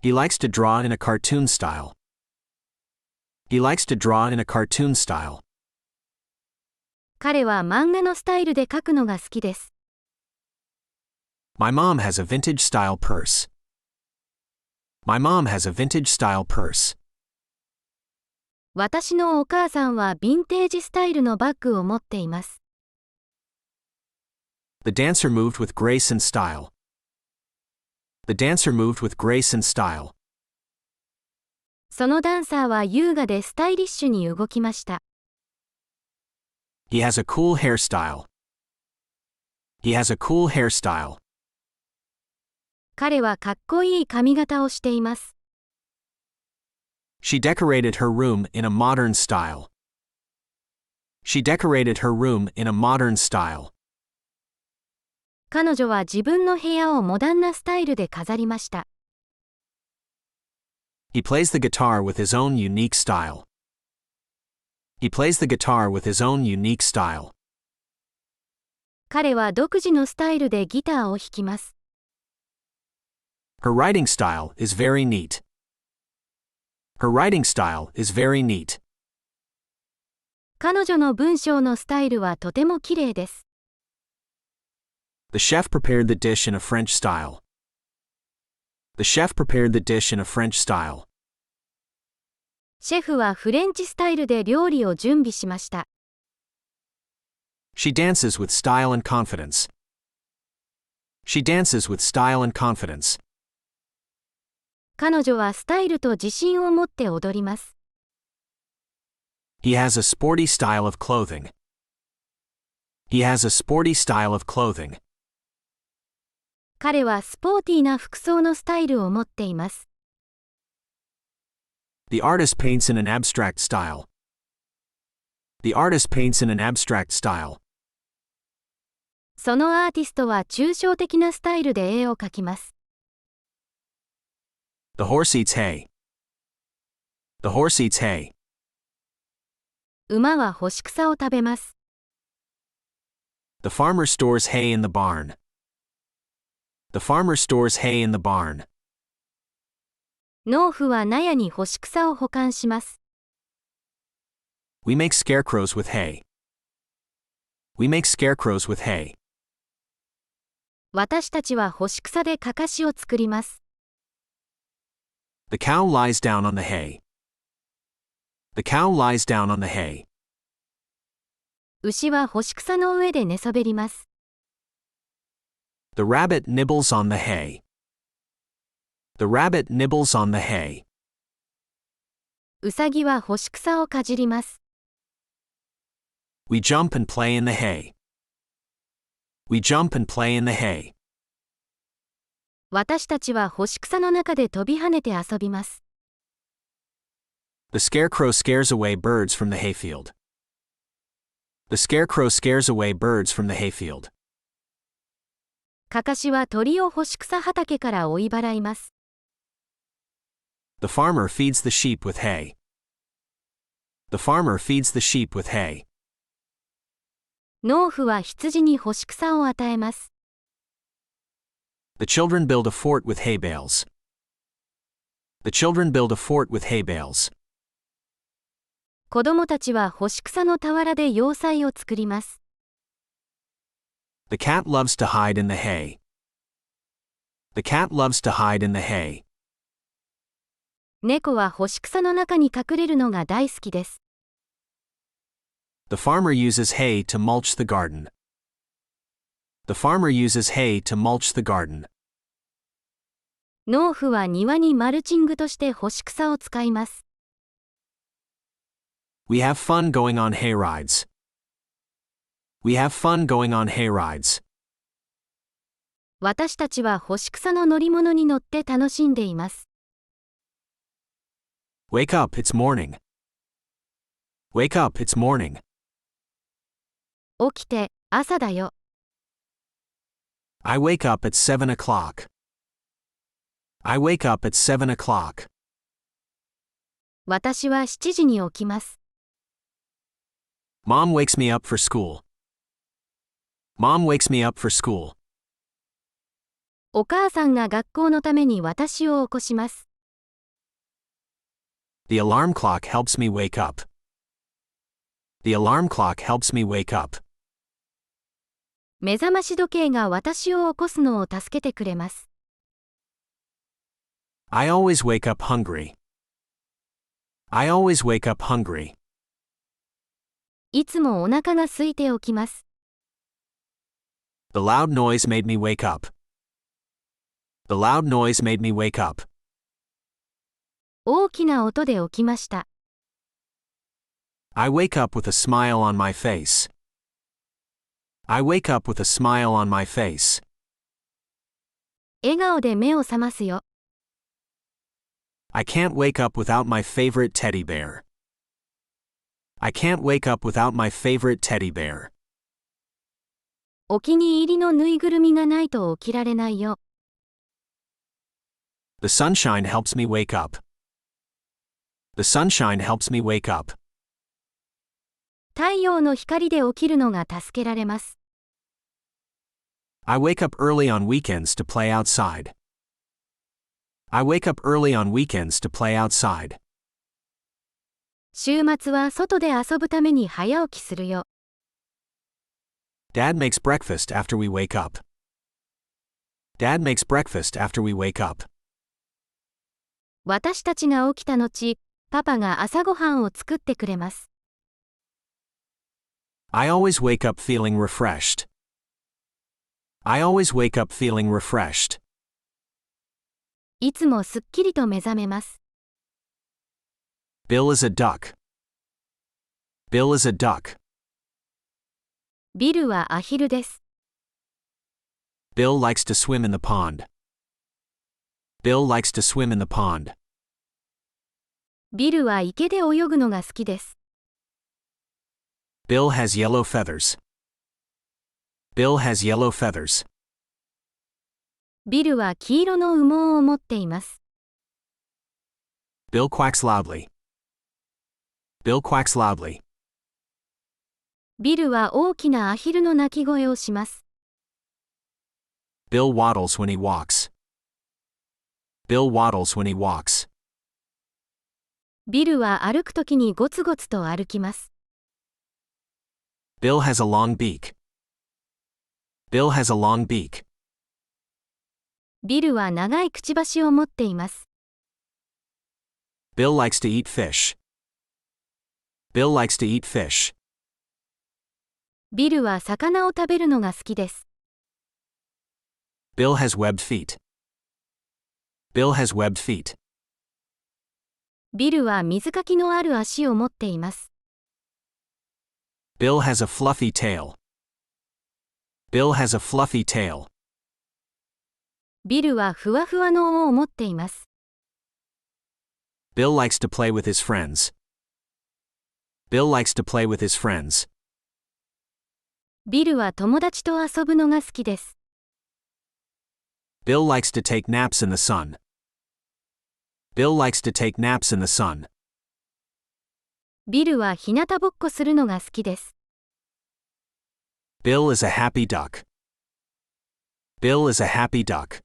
He likes to draw in a cartoon style. He likes to draw in a cartoon style. 彼は漫画のスタイルで書くのが好きです。My mom has a vintage style purse. My mom has a vintage style purse. 私のお母さんはヴィンテージスタイルのバッグを持っています。The dancer moved with grace and style. The dancer moved with grace and style. そのダンサーは優雅でスタイリッシュに動きました。He has a cool hairstyle. He has a cool hairstyle. 彼はかっこいい髪型をしています。She decorated her room in a modern style. She decorated her room in a modern style. 彼女は自分の部屋をモダンなスタイルで飾りました。He plays the guitar with his own unique style. He plays the guitar with his own unique style. 彼は独自のスタイルでギターを弾きます。Her writing style is very neat. Her writing style is very neat. 彼女の文章のスタイルはとてもきれいです。The chef prepared the dish in a French style. The chef prepared the dish in a French style. シェフはフレンチスタイルで料理を準備しました。She dances with style and confidence. She dances with style and confidence. 彼女はスタイルと自信を持って踊ります。He has a sporty style of clothing. He has a sporty style of clothing. 彼はスポーティーな服装のスタイルを持っています。The artist paints in an abstract style. The artist paints in an abstract style. そのアーティストは抽象的なスタイルで絵を描きます。The horse eats hay. The horse eats hay. 馬は干し草を食べます。The farmer stores hay in the barn. The farmer stores hay in the barn. 農夫は納屋に干し草を保管します。We make scarecrows with hay. We make scarecrows with hay. 私たちは干し草でかかしを作ります。The cow lies down on the hay. The cow lies down on the hay. 牛は干し草の上で寝そべります。The rabbit nibbles on the hay. The rabbit nibbles on the hay. うさぎは干し草をかじります。We jump and play in the hay. We jump and play in the hay. 私たちは干し草の中で飛び跳ねて遊びます。The scarecrow scares away birds from the hayfield. The scarecrow scares away birds from the hayfield. かかしは鳥を干し草畑から追い払います。The farmer feeds the sheep with hay. The farmer feeds the sheep with hay. 農夫は羊に干し草を与えます。The children build a fort with hay bales. The children build a fort with hay bales. 子供たちは干し草の俵で要塞を作ります。The cat loves to hide in the hay. The cat loves to hide in the hay. 猫は干し草の中に隠れるのが大好きです。The farmer uses hay to mulch the garden. The farmer uses hay to mulch the garden. 農夫は庭にマルチングとして干し草を使います。We have fun going on hay rides. We have fun going on hay rides. 私たちは干し草の乗り物に乗って楽しんでいます。Wake up, it's morning. Wake up, it's morning. 起きて、朝だよ。I wake up at 7 o'clock. I wake up at 7 o'clock. 私は7時に起きます。Mom wakes me up for school. Mom wakes me up for school. お母さんが学校のために私を起こします。The alarm clock helps me wake up. The alarm clock helps me wake up. 目覚まし時計が私を起こすのを助けてくれます。I always wake up hungry. I always wake up hungry. いつもお腹が空いて起きます。The loud noise made me wake up. The loud noise made me wake up. 大きな音で起きました。I wake up with a smile on my face. I wake up with a smile on my face. 笑顔で目を覚ますよ。I can't wake up without my favorite teddy bear. I can't wake up without my favorite teddy bear. お気に入りのぬいぐるみがないと起きられないよ。The sunshine helps me wake up. The sunshine helps me wake up. 太陽の光で起きるのが助けられます。I wake up early on weekends to play outside. I wake up early on weekends to play outside. 週末は外で遊ぶために早起きするよ。Dad makes breakfast after we wake up. Dad makes breakfast after we wake up. 私たちが起きた後、パパが朝ごはんを作ってくれます。I always wake up feeling refreshed. I always wake up feeling refreshed. いつもすっきりと目覚めます。Bill is a duck. Bill is a duck. ビルはアヒルです。Bill likes to swim in the pond. Bill likes to swim in the pond. ビルは池で泳ぐのが好きです。Bill has yellow feathers. Bill has yellow feathers. ビルは黄色の羽毛を持っています。Bill quacks loudly. Bill quacks loudly. ビルは大きなアヒルの鳴き声をします。Bill waddles when he walks. Bill waddles when he walks. ビルは歩くときにゴツゴツと歩きます。Bill has a long beak. Bill has a long beak. ビルは長いくちばしを持っています。Bill likes to eat fish. Bill likes to eat fish. ビルは魚を食べるのが好きです。Bill has webbed feet. Bill has webbed feet. ビルは水かきのある足を持っています。Bill has a fluffy tail. Bill has a fluffy tail. ビルはふわふわの尾を持っています。Bill likes to play with his friends. Bill likes to play with his friends. ビルは友達と遊ぶのが好きです。Bill likes to take naps in the sun. Bill likes to take naps in the sun. ビルは日向ぼっこするのが好きです。Bill is a happy duck. Bill is a happy duck.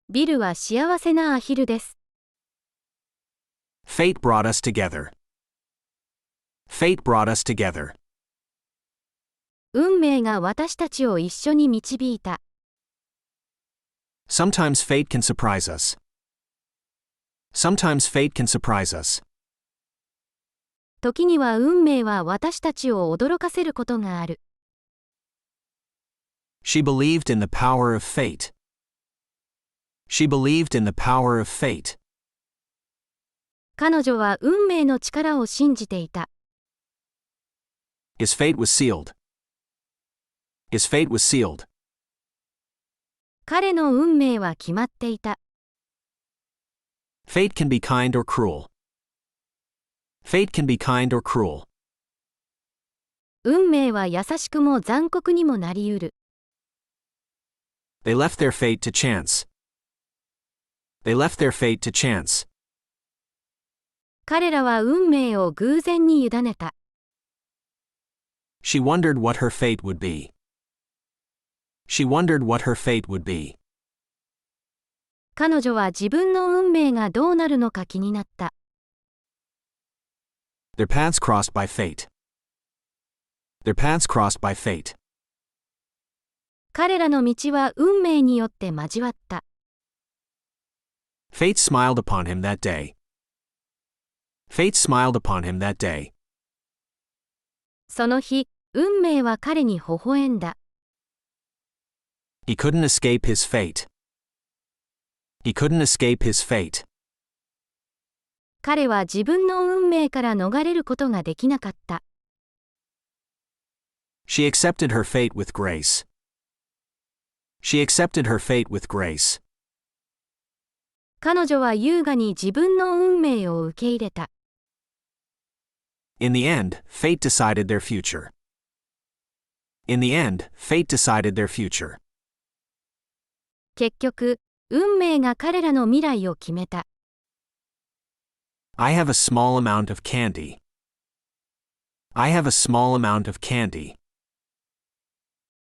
ビルは幸せなアヒルです。Fate brought us together. Fate brought us together. 運命が私たちを一緒に導いた。Sometimes fate can surprise us. Sometimes fate can surprise us. 時には運命は私たちを驚かせることがある。She believed in the power of fate. She believed in the power of fate. 彼女は運命の力を信じていた。His fate was sealed. His fate was sealed. 彼の運命は決まっていた。Fate can be kind or cruel. Fate can be kind or cruel. 運命は優しくも残酷にもなりうる。They left their fate to chance. They left their fate to chance. 彼らは運命を偶然に委ねた。She wondered what her fate would be. She wondered what her fate would be. 彼女は自分の運命がどうなるのか気になった。Their paths crossed by fate. Their paths crossed by fate. 彼らの道は運命によって交わった。Fate smiled upon him that day. Fate smiled upon him that day. その日、運命は彼に微笑んだ。He couldn't escape his fate. He couldn't escape his fate. 彼は自分の運命から逃れることができなかった。She accepted her fate with grace. She accepted her fate with grace. 彼女は優雅に自分の運命を受け入れた。In the end, fate decided their future. In the end, fate decided their future. 結局、運命が彼らの未来を決めた。I have a small amount of candy. I have a small amount of candy.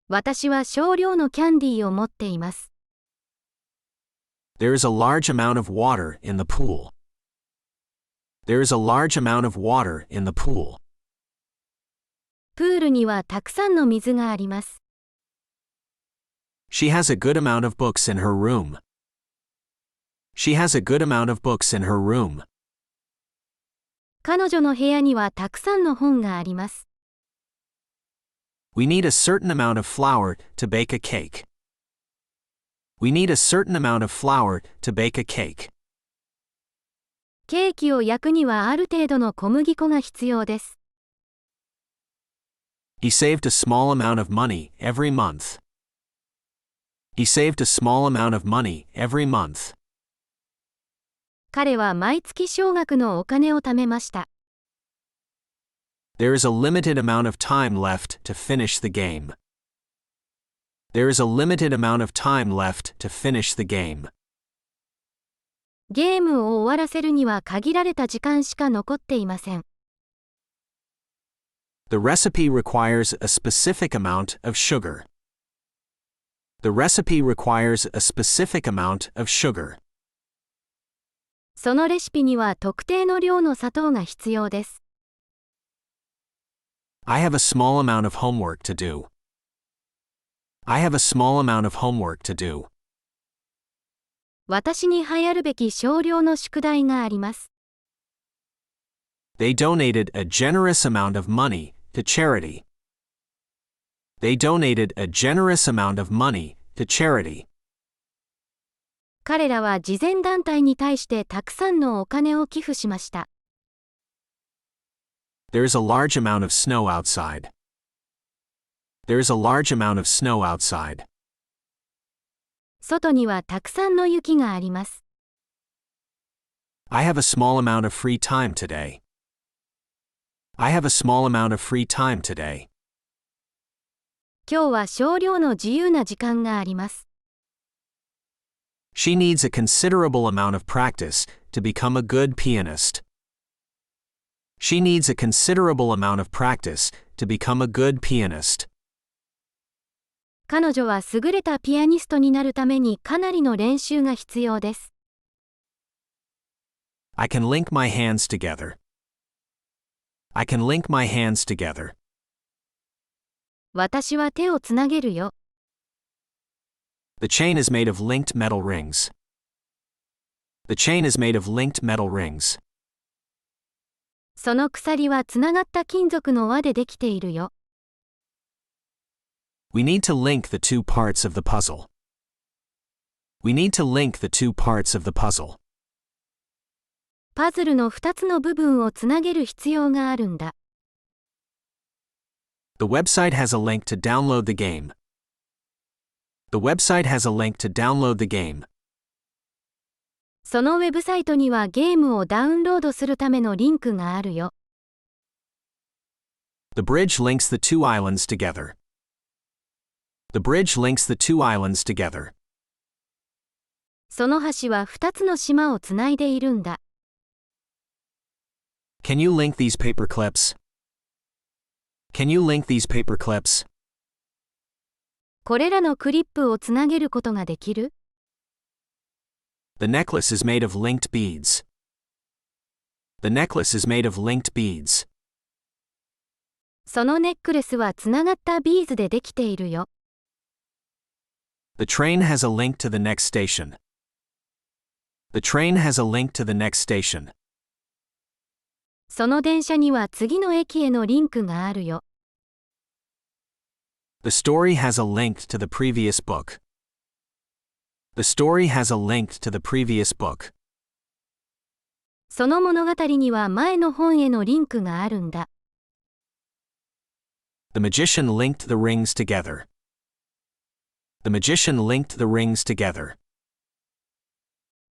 私は少量のキャンディーを持っています。There is a large amount of water in the pool. There is a large amount of water in the pool. プールにはたくさんの水があります。She has a good amount of books in her room. She has a good amount of books in her room. 彼女の部屋にはたくさんの本があります。We need a certain amount of flour to bake a cake. We need a certain amount of flour to bake a cake. ケーキを焼くにはある程度の小麦粉が必要です。He saved a small amount of money every month. He saved a small amount of money every month. 彼は毎月少額のお金を貯めました。There is a limited amount of time left to finish the game. There is a limited amount of time left to finish the game. ゲームを終わらせるには限られた時間しか残っていません。The recipe requires a specific amount of sugar. The recipe requires a specific amount of sugar. そのレシピには特定の量の砂糖が必要です。I have a small amount of homework to do. I have a small amount of homework to do. 私に流行るべき少量の宿題があります。They donated a generous amount of money to charity. They donated a generous amount of money to charity. 彼らは慈善団体に対してたくさんのお金を寄付しました。There is a large amount of snow outside. There is a large amount of snow outside. 外にはたくさんの雪があります。I have a small amount of free time today. I have a small amount of free time today. 今日は少量の自由な時間があります。She needs a considerable amount of practice to become a good pianist. She needs a considerable amount of practice to become a good pianist. 彼女は優れたピアニストになるためにかなりの練習が必要です。I can link my hands together. I can link my hands together. 私は手をつなげるよ。The chain is made of linked metal rings. The chain is made of linked metal rings. その鎖はつながった金属の輪でできているよ。We need to link the two parts of the puzzle. We need to link the two parts of the puzzle. パズルの2つの部分をつなげる必要があるんだ。The website has a link to download the game. The website has a link to download the game. そのウェブサイトにはゲームをダウンロードするためのリンクがあるよ。The bridge links the two islands together. The bridge links the two islands together. その橋は2つの島をつないでいるんだ。Can you link these paper clips? Can you link these paper clips? これらのクリップをつなげることができる？ The necklace is made of linked beads. The necklace is made of linked beads. そのネックレスはつながったビーズでできているよ。The train has a link to the next station. The train has a link to the next station. その電車には次の駅へのリンクがあるよ。The story has a link to the previous book. The story has a link to the previous book. その物語には前の本へのリンクがあるんだ。The magician linked the rings together. The magician linked the rings together.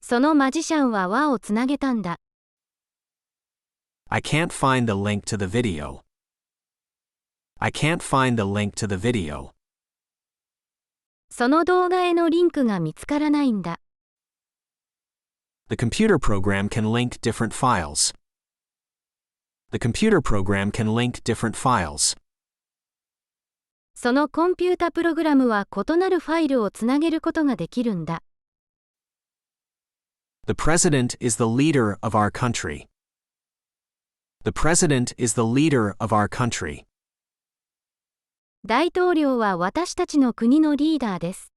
そのマジシャンは輪をつなげたんだ。I can't find the link to the video. I can't find the link to the video. その動画へのリンクが見つからないんだ。The computer program can link different files. The computer program can link different files. そのコンピュータプログラムは異なるファイルをつなげることができるんだ。The president is the leader of our country. The president is the leader of our country. 大統領は私たちの国のリーダーです。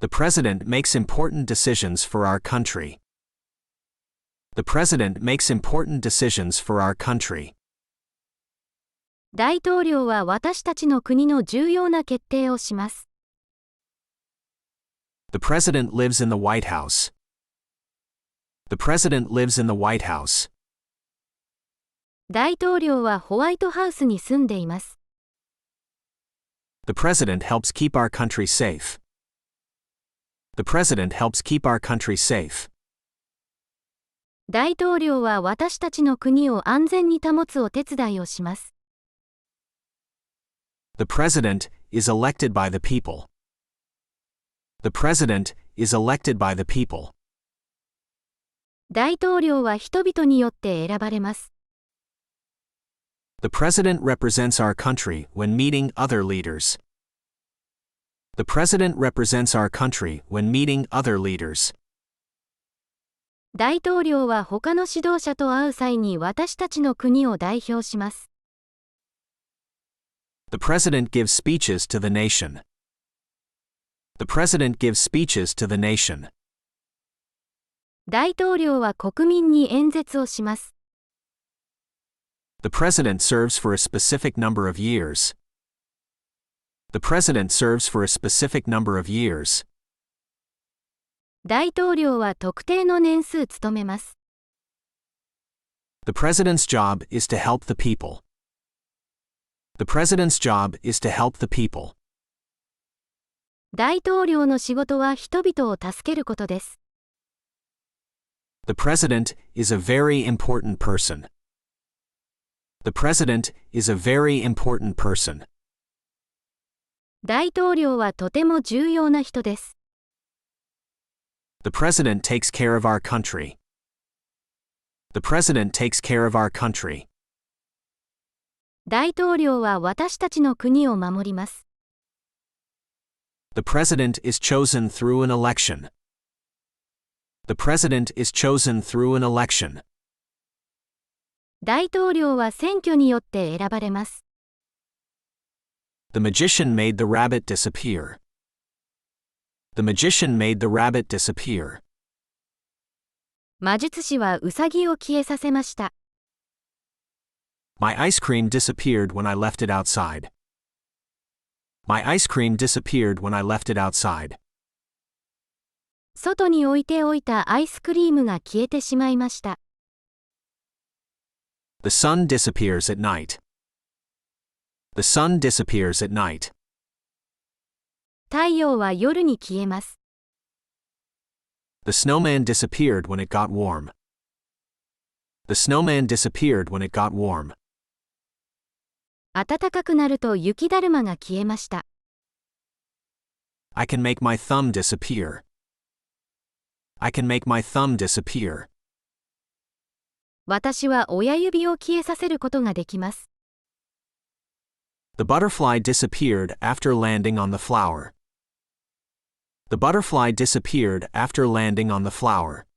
The president makes important decisions for our country. The president makes important decisions for our country. 大統領は私たちの国の重要な決定をします。The president lives in the White House. The president lives in the White House. 大統領はホワイトハウスに住んでいます。The president helps keep our country safe. The president helps keep our country safe. 大統領は私たちの国を安全に保つお手伝いをします。The president is elected by the people. The president is elected by the people. 大統領は人々によって選ばれます。The president represents our country when meeting other leaders. The president represents our country when meeting other leaders. 大統領は他の指導者と会う際に私たちの国を代表します。The president gives speeches to the nation. The president gives speeches to the nation. 大統領は国民に演説をします。The president serves for a specific number of years. The president serves for a specific number of years. 大統領は特定の年数務めます。The president's job is to help the people. The president's job is to help the people. 大統領の仕事は人々を助けることです。The president is a very important person. The president is a very important person. 大統領はとても重要な人です。The president takes care of our country. The president takes care of our country. 大統領は私たちの国を守ります。The president is chosen through an election. The president is chosen through an election. 大統領は選挙によって選ばれます。The magician made the rabbit disappear. The magician made the rabbit disappear. 魔術師はウサギを消えさせました。My ice cream disappeared when I left it outside. My ice cream disappeared when I left it outside. 外に置いておいたアイスクリームが消えてしまいました。The sun disappears at night. The sun disappears at night. 太陽は夜に消えます。The snowman disappeared when it got warm. The snowman disappeared when it got warm. 暖かくなると雪だるまが消えました。I can make my thumb disappear. I can make my thumb disappear. 私は親指を消えさせることができます。The butterfly disappeared after landing on the flower. The butterfly disappeared after landing on the flower.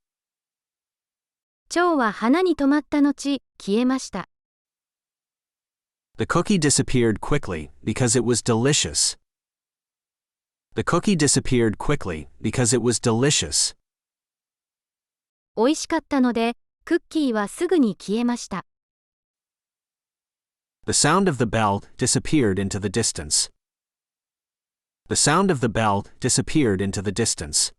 蝶は花に止まった後、消えました。The cookie disappeared quickly because it was delicious. The cookie disappeared quickly because it was delicious. 美味しかったので、クッキーはすぐに消えました。The sound of the bell disappeared into the distance. The sound of the bell disappeared into the distance.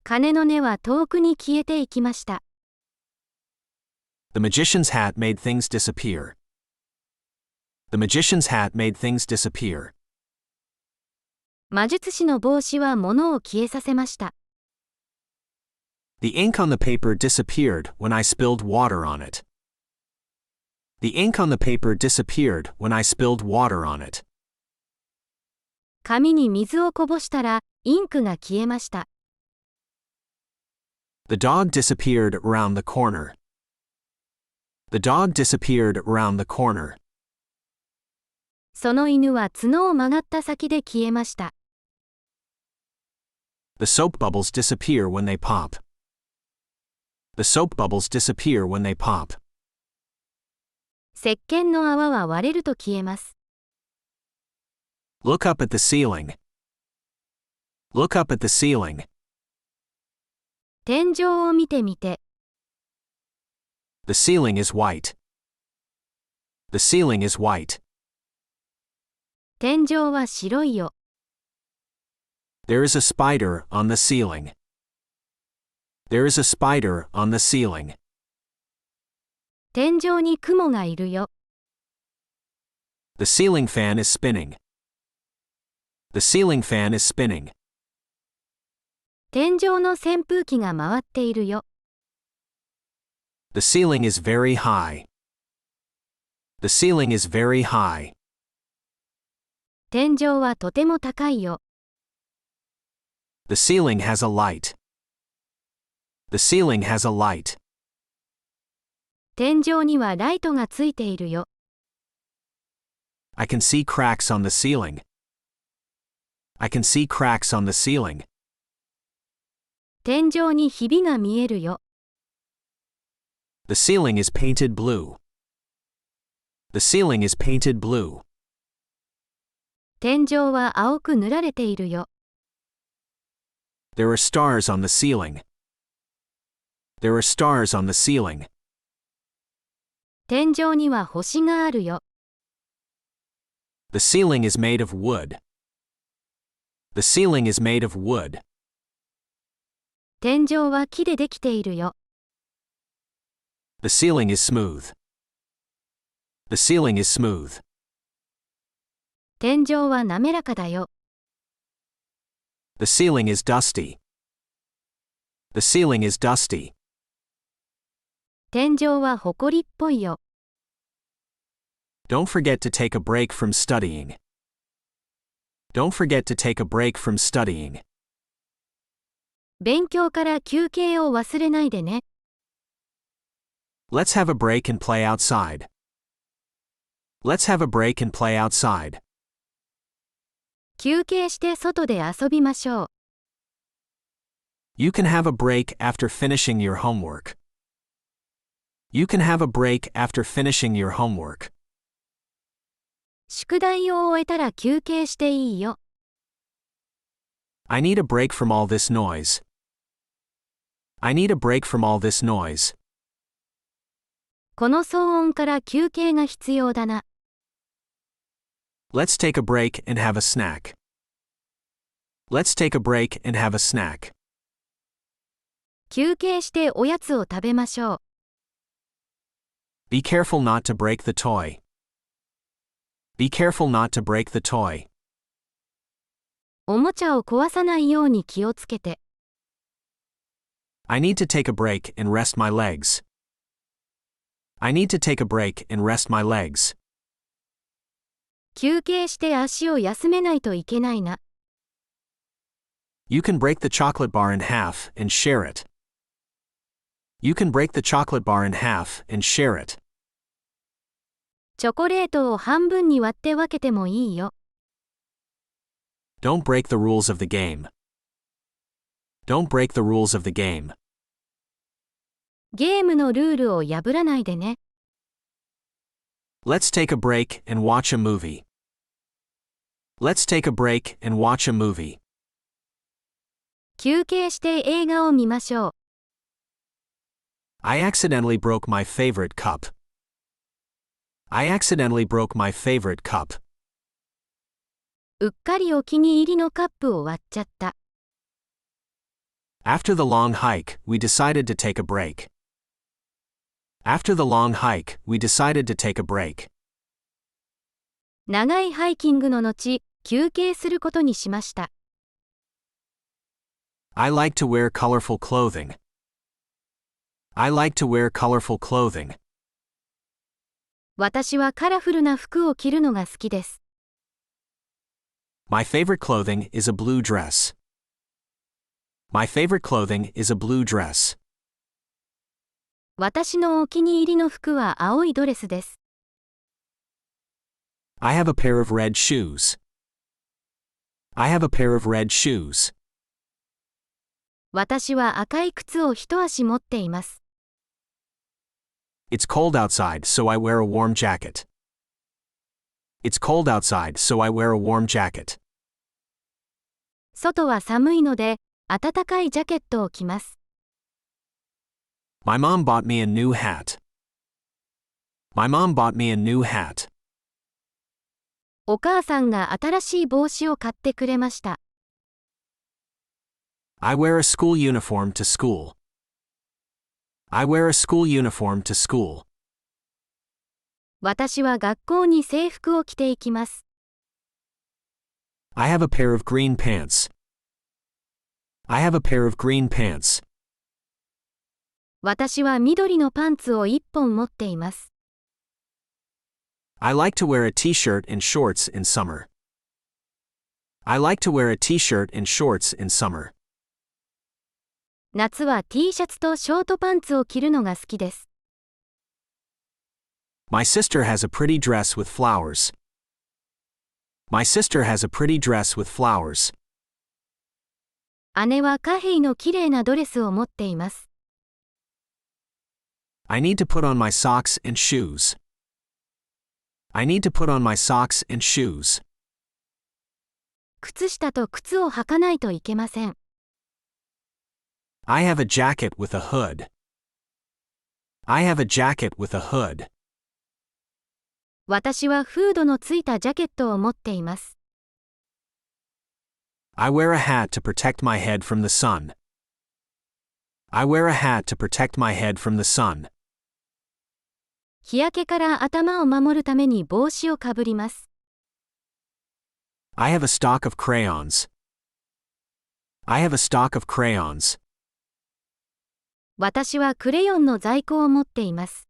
鐘の音は遠くに消えていきました。The magician's hat made things disappear. The magician's hat made things disappear. 魔術師の帽子は物を消えさせました。The ink on the paper disappeared when I spilled water on it. The ink on the paper disappeared when I spilled water on it. 紙に水をこぼしたら、インクが消えました。The dog disappeared around the corner. The dog disappeared around the corner. その犬は角を曲がった先で消えました。The soap bubbles disappear when they pop. The soap bubbles disappear when they pop. 石鹸の泡は割れると消えます。Look up at the ceiling. Look up at the ceiling. 天井を見てみて。The ceiling is white. The ceiling is white. 天井は白いよ。There is a spider on the ceiling. There is a spider on the ceiling. 天井に雲がいるよ。The ceiling fan is spinning. The ceiling fan is spinning. 天井の扇風機が回っているよ。The ceiling is very high. The ceiling is very high. 天井はとても高いよ。The ceiling has a light. The ceiling has a light. 天井にはライトがついているよ。I can see cracks on the ceiling. I can see cracks on the ceiling. 天井にひびが見えるよ。The ceiling is painted blue. The ceiling is painted blue. 天井は青く塗られているよ。There are stars on the ceiling. There are stars on the ceiling. 天井には星があるよ。The ceiling is made of wood. The ceiling is made of wood. 天井は木でできているよ。The ceiling is smooth. The ceiling is smooth. 天井は滑らかだよ。The ceiling is dusty. The ceiling is dusty. 天井はほこりっぽいよ。Don't forget to take a break from studying. Don't forget to take a break from studying. 勉強から休憩を忘れないでね。Let's have a break and play outside. Let's have a break and play outside. 休憩して外で遊びましょう。You can have a break after finishing your homework. You can have a break after finishing your homework. 宿題を終えたら休憩していいよ。I need a break from all this noise. I need a break from all this noise. この騒音から休憩が必要だな。Let's take a break and have a snack. Let's take a break and have a snack. 休憩しておやつを食べましょう。Be careful not to break the toy. Be careful not to break the toy. おもちゃを壊さないように気をつけて。I need to take a break and rest my legs. I need to take a break and rest my legs. 休憩して足を休めないといけないな。You can break the chocolate bar in half and share it. You can break the chocolate bar in half and share it. チョコレートを半分に割って分けてもいいよ。Don't break the rules of the game. Don't break the rules of the game. ゲームのルールを破らないでね。Let's take a break and watch a movie. Let's take a break and watch a movie. 休憩して映画を見ましょう。I accidentally broke my favorite cup. I accidentally broke my favorite cup. うっかりお気に入りのカップを割っちゃった。After the long hike, we decided to take a break. After the long hike, we decided to take a break. 長いハイキングの後、休憩することにしました。I like to wear colorful clothing. I like to wear colorful clothing. 私はカラフルな服を着るのが好きです。My favorite clothing is a blue dress. My favorite clothing is a blue dress. 私のお気に入りの服は青いドレスです。I have a pair of red shoes. I have a pair of red shoes. 私は赤い靴を一足持っています。It's cold outside, so I wear a warm jacket. It's cold outside, so I wear a warm jacket. 外は寒いので、暖かいジャケットを着ます。My mom bought me a new hat. My mom bought me a new hat. お母さんが新しい帽子を買ってくれました。I wear a school uniform to school. I wear a school uniform to school. 私は学校に制服を着ていきます。I have a pair of green pants. I have a pair of green pants. 私は緑のパンツを一本持っています。I like to wear a t-shirt and shorts in summer. I like to wear a t-shirt and shorts in summer. 夏は T シャツとショートパンツを着るのが好きです。My sister has a pretty dress with flowers. My sister has a pretty dress with flowers. 姉は貨幣のきれいなドレスを持っています。I need to put on my socks and shoes. I need to put on my socks and shoes. 靴下と靴を履かないといけません。I have a jacket with a hood. I have a jacket with a hood. 私はフードのついたジャケットを持っています。I wear a hat to protect my head from the sun. I wear a hat to protect my head from the sun. 日焼けから頭を守るために帽子をかぶります。I have a stock of crayons. I have a stock of crayons. 私はクレヨンの在庫を持っています。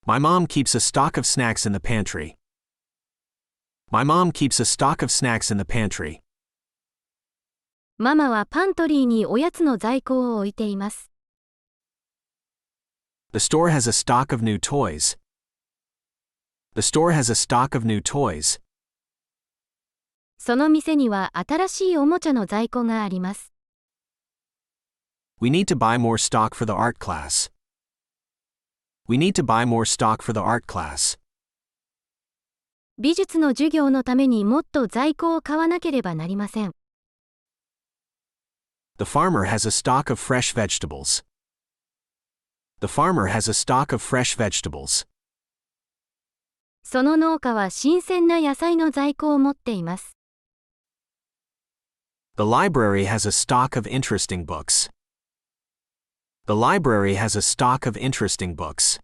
My mom keeps a stock of snacks in the pantry. My mom keeps a stock of snacks in the pantry. ママはパントリーにおやつの在庫を置いています。The store has a stock of new toys. The store has a stock of new toys. その店には新しいおもちゃの在庫があります。We need to buy more stock for the art class. We need to buy more stock for the art class. 美術の授業のためにもっと在庫を買わなければなりません。The farmer has a stock of fresh vegetables. The farmer has a stock of fresh vegetables. その農家は新鮮な野菜の在庫を持っています。The library has a stock of interesting books. The library has a stock of interesting books.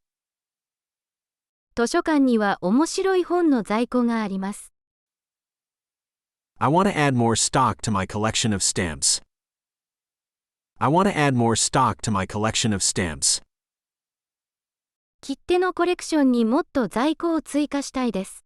図書館には面白い本の在庫があります。I want to add more stock to my collection of stamps. I want to add more stock to my collection of stamps. 切手のコレクションにもっと在庫を追加したいです。